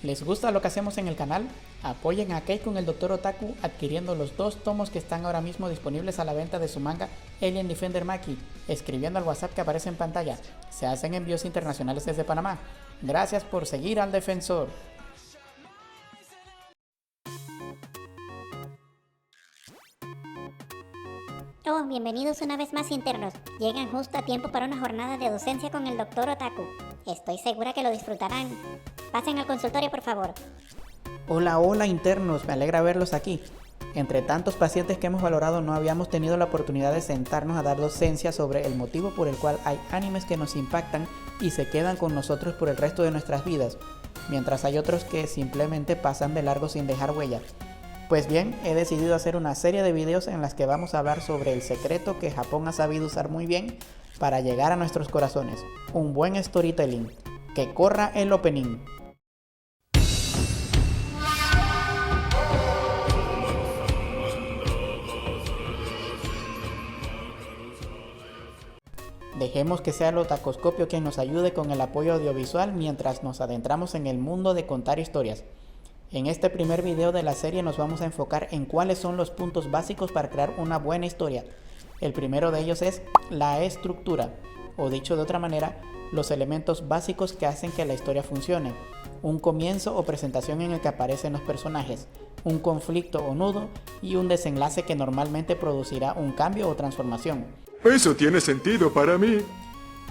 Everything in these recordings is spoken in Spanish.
¿Les gusta lo que hacemos en el canal? Apoyen a Kei con el Dr. Otaku adquiriendo los 2 tomos que están ahora mismo disponibles a la venta de su manga Alien Defender Maki, escribiendo al WhatsApp que aparece en pantalla. Se hacen envíos internacionales desde Panamá. Gracias por seguir al defensor. Bienvenidos una vez más internos. Llegan justo a tiempo para una jornada de docencia con el Dr. Otaku. Estoy segura que lo disfrutarán. Pasen al consultorio, por favor. Hola internos, me alegra verlos aquí. Entre tantos pacientes que hemos valorado no habíamos tenido la oportunidad de sentarnos a dar docencia sobre el motivo por el cual hay animes que nos impactan y se quedan con nosotros por el resto de nuestras vidas, mientras hay otros que simplemente pasan de largo sin dejar huella. Pues bien, he decidido hacer una serie de videos en las que vamos a hablar sobre el secreto que Japón ha sabido usar muy bien para llegar a nuestros corazones. Un buen storytelling. ¡Que corra el opening! Dejemos que sea el otacoscopio quien nos ayude con el apoyo audiovisual mientras nos adentramos en el mundo de contar historias. En este primer video de la serie nos vamos a enfocar en cuáles son los puntos básicos para crear una buena historia. El primero de ellos es la estructura, o dicho de otra manera, los elementos básicos que hacen que la historia funcione. Un comienzo o presentación en el que aparecen los personajes, un conflicto o nudo y un desenlace que normalmente producirá un cambio o transformación. Eso tiene sentido para mí.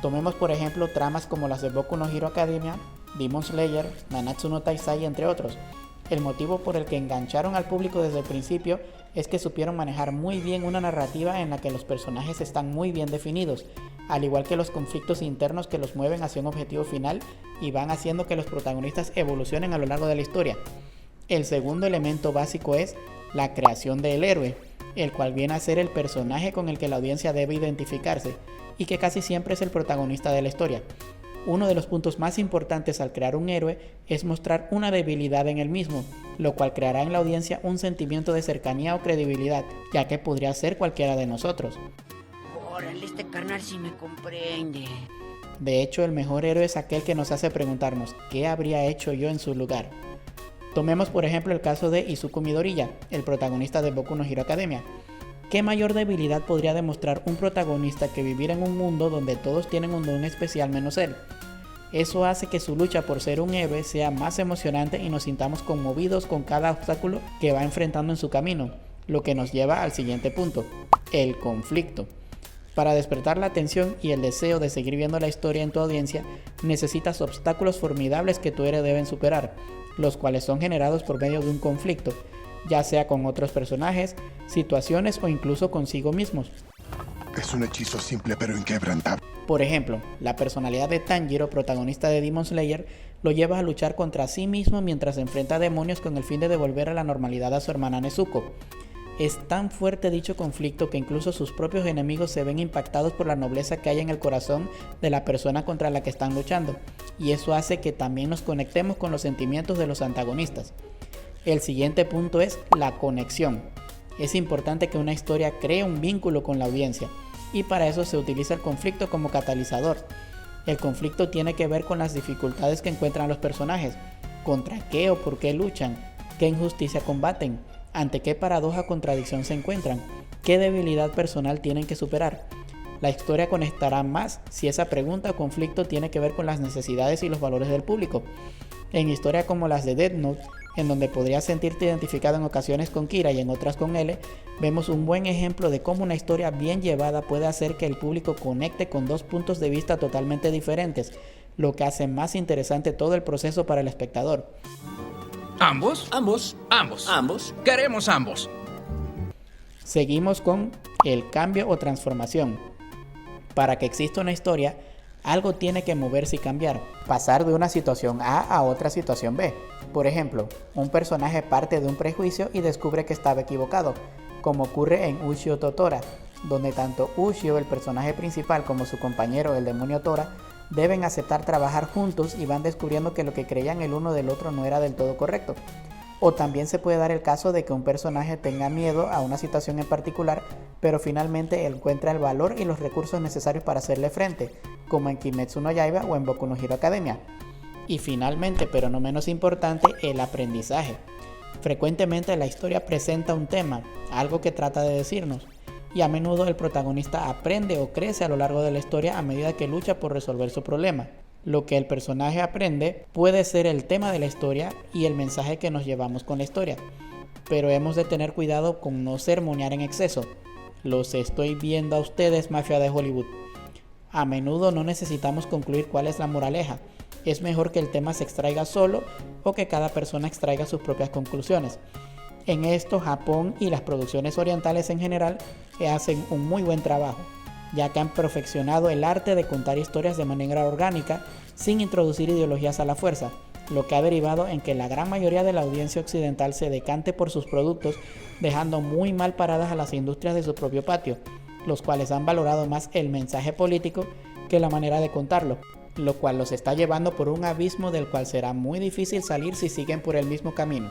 Tomemos por ejemplo tramas como las de Boku no Hero Academia, Demon Slayer, Nanatsu no Taizai, entre otros. El motivo por el que engancharon al público desde el principio es que supieron manejar muy bien una narrativa en la que los personajes están muy bien definidos, al igual que los conflictos internos que los mueven hacia un objetivo final y van haciendo que los protagonistas evolucionen a lo largo de la historia. El segundo elemento básico es la creación del héroe, el cual viene a ser el personaje con el que la audiencia debe identificarse y que casi siempre es el protagonista de la historia. Uno de los puntos más importantes al crear un héroe es mostrar una debilidad en el mismo, lo cual creará en la audiencia un sentimiento de cercanía o credibilidad, ya que podría ser cualquiera de nosotros. Órale, este carnal sí me comprende. De hecho, el mejor héroe es aquel que nos hace preguntarnos ¿qué habría hecho yo en su lugar? Tomemos por ejemplo el caso de Izuku Midoriya, el protagonista de Boku no Hero Academia. ¿Qué mayor debilidad podría demostrar un protagonista que vivir en un mundo donde todos tienen un don especial menos él? Eso hace que su lucha por ser un héroe sea más emocionante y nos sintamos conmovidos con cada obstáculo que va enfrentando en su camino, lo que nos lleva al siguiente punto, el conflicto. Para despertar la atención y el deseo de seguir viendo la historia en tu audiencia, necesitas obstáculos formidables que tu héroe deben superar, los cuales son generados por medio de un conflicto, ya sea con otros personajes, situaciones o incluso consigo mismos. Es un hechizo simple pero inquebrantable. Por ejemplo, la personalidad de Tanjiro, protagonista de Demon Slayer, lo lleva a luchar contra sí mismo mientras enfrenta a demonios con el fin de devolver a la normalidad a su hermana Nezuko. Es tan fuerte dicho conflicto que incluso sus propios enemigos se ven impactados por la nobleza que hay en el corazón de la persona contra la que están luchando, y eso hace que también nos conectemos con los sentimientos de los antagonistas. El siguiente punto es la conexión. Es importante que una historia cree un vínculo con la audiencia, y para eso se utiliza el conflicto como catalizador. El conflicto tiene que ver con las dificultades que encuentran los personajes, contra qué o por qué luchan, qué injusticia combaten, ante qué paradoja o contradicción se encuentran, qué debilidad personal tienen que superar. La historia conectará más si esa pregunta o conflicto tiene que ver con las necesidades y los valores del público. En historias como las de Death Note, en donde podrías sentirte identificado en ocasiones con Kira y en otras con L, vemos un buen ejemplo de cómo una historia bien llevada puede hacer que el público conecte con dos puntos de vista totalmente diferentes, lo que hace más interesante todo el proceso para el espectador. ¿Ambos? Ambos. Ambos. Ambos. Queremos ambos. Seguimos con el cambio o transformación. Para que exista una historia, algo tiene que moverse y cambiar, pasar de una situación A a otra situación B. Por ejemplo, un personaje parte de un prejuicio y descubre que estaba equivocado, como ocurre en Ushio Totora, donde tanto Ushio, el personaje principal, como su compañero, el demonio Tora, deben aceptar trabajar juntos y van descubriendo que lo que creían el uno del otro no era del todo correcto. O también se puede dar el caso de que un personaje tenga miedo a una situación en particular, pero finalmente encuentra el valor y los recursos necesarios para hacerle frente, como en Kimetsu no Yaiba o en Boku no Hero Academia. Y finalmente, pero no menos importante, el aprendizaje. Frecuentemente la historia presenta un tema, algo que trata de decirnos, y a menudo el protagonista aprende o crece a lo largo de la historia a medida que lucha por resolver su problema. Lo que el personaje aprende puede ser el tema de la historia y el mensaje que nos llevamos con la historia, pero hemos de tener cuidado con no sermonear en exceso. Los estoy viendo a ustedes, mafia de Hollywood. A menudo no necesitamos concluir cuál es la moraleja. Es mejor que el tema se extraiga solo o que cada persona extraiga sus propias conclusiones. En esto, Japón y las producciones orientales en general hacen un muy buen trabajo, ya que han perfeccionado el arte de contar historias de manera orgánica sin introducir ideologías a la fuerza, lo que ha derivado en que la gran mayoría de la audiencia occidental se decante por sus productos, dejando muy mal paradas a las industrias de su propio patio, los cuales han valorado más el mensaje político que la manera de contarlo, lo cual los está llevando por un abismo del cual será muy difícil salir si siguen por el mismo camino.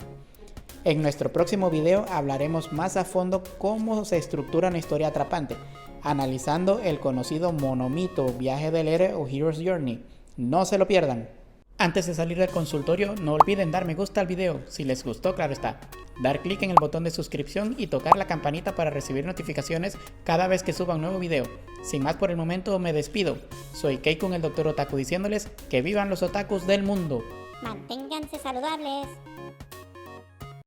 En nuestro próximo video hablaremos más a fondo cómo se estructura una historia atrapante, analizando el conocido monomito Viaje del Héroe o Hero's Journey. No se lo pierdan. Antes de salir del consultorio, no olviden dar me gusta al video, si les gustó, claro está. Dar clic en el botón de suscripción y tocar la campanita para recibir notificaciones cada vez que suba un nuevo video. Sin más por el momento, me despido. Soy Keikun, el Dr. Otaku, diciéndoles que vivan los otakus del mundo. Manténganse saludables.